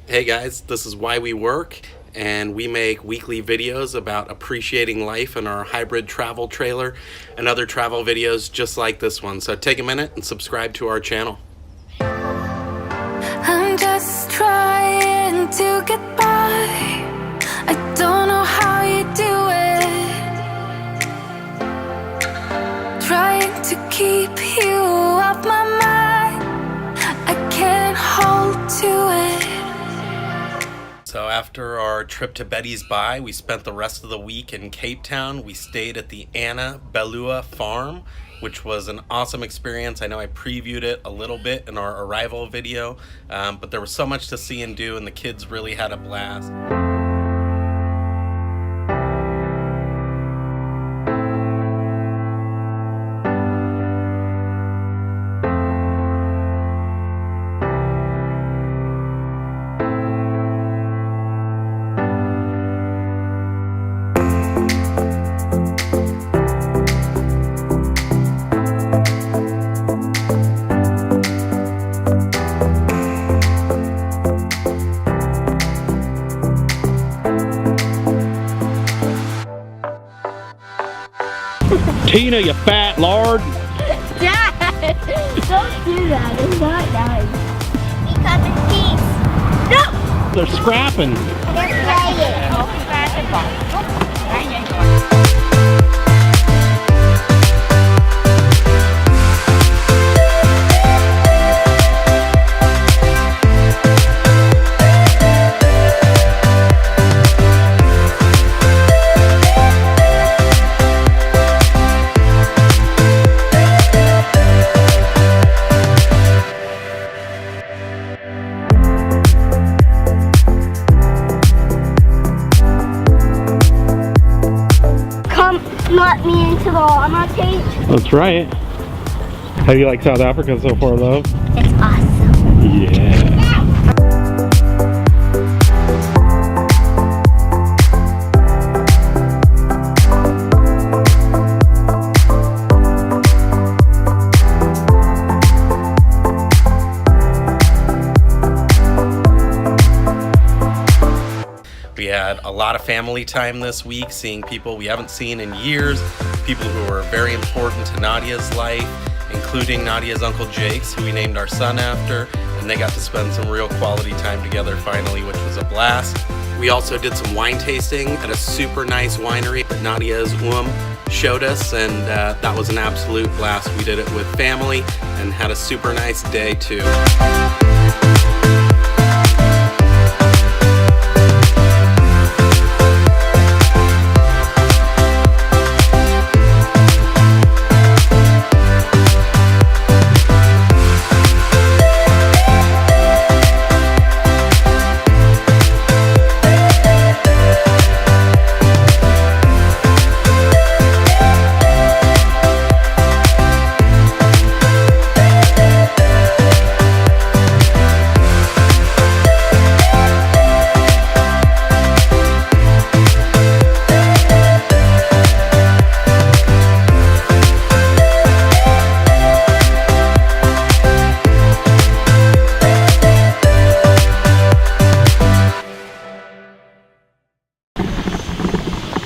Hey guys, this is Why We Work, and we make weekly videos about appreciating life in our hybrid travel trailer and other travel videos just like this one. So take a minute and subscribe to our channel. I'm just trying to get by. I don't know how you do it. Trying to keep you off my mind. I can't hold to it. So after our trip to Betty's Bay, we spent the rest of the week in Cape Town. We stayed at the Anna Belua farm, which was an awesome experience. I know I previewed it a little bit in our arrival video, but there was so much to see and do, and the kids really had a blast. Tina, you fat lard! Dad! Don't do that, it's not nice. Because it's peace. No! They're scrapping. They're let me into the llama cage. That's right. How do you like South Africa so far, love? It's awesome. Yeah. We had a lot of family time this week, seeing people we haven't seen in years, people who are very important to Nadia's life, including Nadia's Uncle Jacques, who we named our son after, and they got to spend some real quality time together finally, which was a blast. We also did some wine tasting at a super nice winery that Nadia's showed us, and that was an absolute blast. We did it with family and had a super nice day too.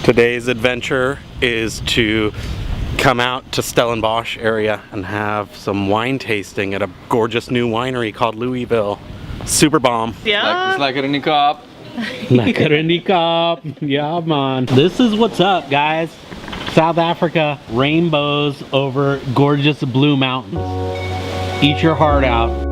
Today's adventure is to come out to Stellenbosch area and have some wine tasting at a gorgeous new winery called Louisville. Super bomb. Yeah. Lekker in die kop. Lekker in die kop. Yeah, man. This is what's up, guys. South Africa, rainbows over gorgeous blue mountains. Eat your heart out.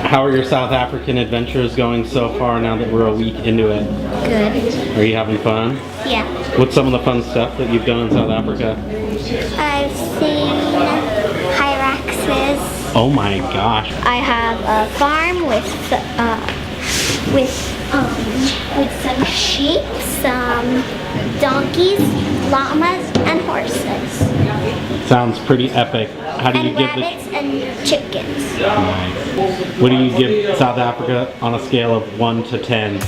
How are your South African adventures going so far now that we're a week into it? Good. Are you having fun? Yeah. What's some of the fun stuff that you've done in South Africa? I've seen hyraxes. Oh my gosh. I have a farm with with some sheep, some donkeys, llamas, and horses. Sounds pretty epic. How do you And give rabbits and chickens. Nice. What do you give South Africa on a scale of 1 to 10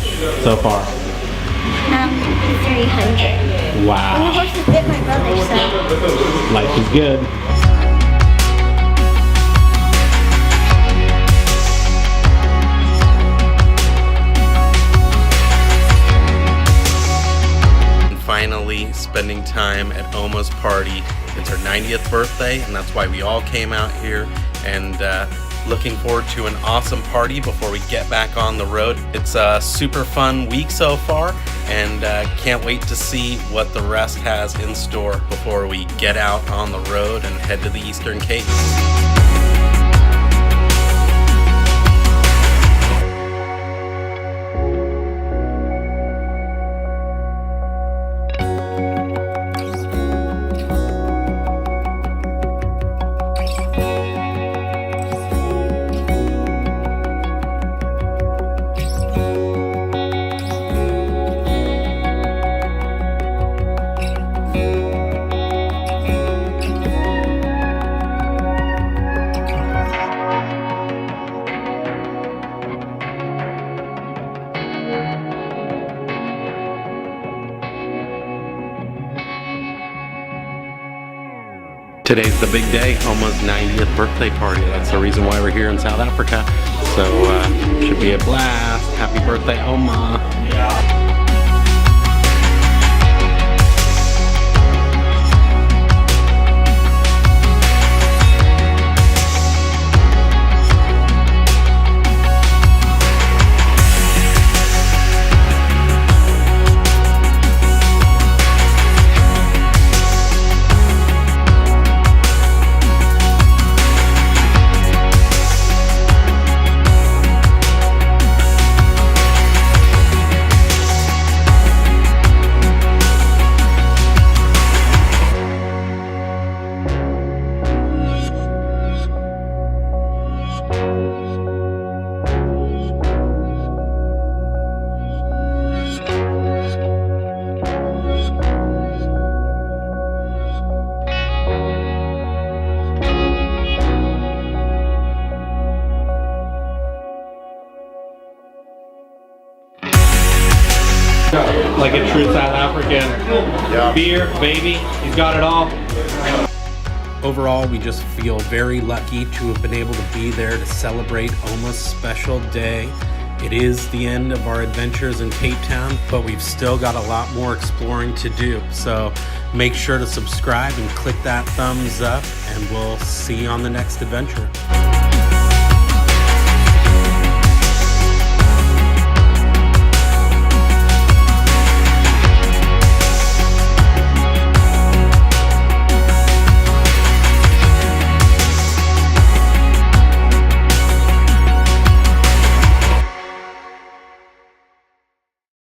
so far? 300. And the Wow. horses bit my brother, so. Life is good. Finally spending time at Oma's party. It's her 90th birthday, and that's why we all came out here, and looking forward to an awesome party before we get back on the road. It's a super fun week so far, and can't wait to see what the rest has in store before we get out on the road and head to the Eastern Cape. Today's the big day, Oma's 90th birthday party. That's the reason why we're here in South Africa. So should be a blast. Happy birthday, Oma. Like a true South African. Beer, baby, he's got it all. Overall, we just feel very lucky to have been able to be there to celebrate Oma's special day. It is the end of our adventures in Cape Town, but we've still got a lot more exploring to do. So make sure to subscribe and click that thumbs up, and we'll see you on the next adventure.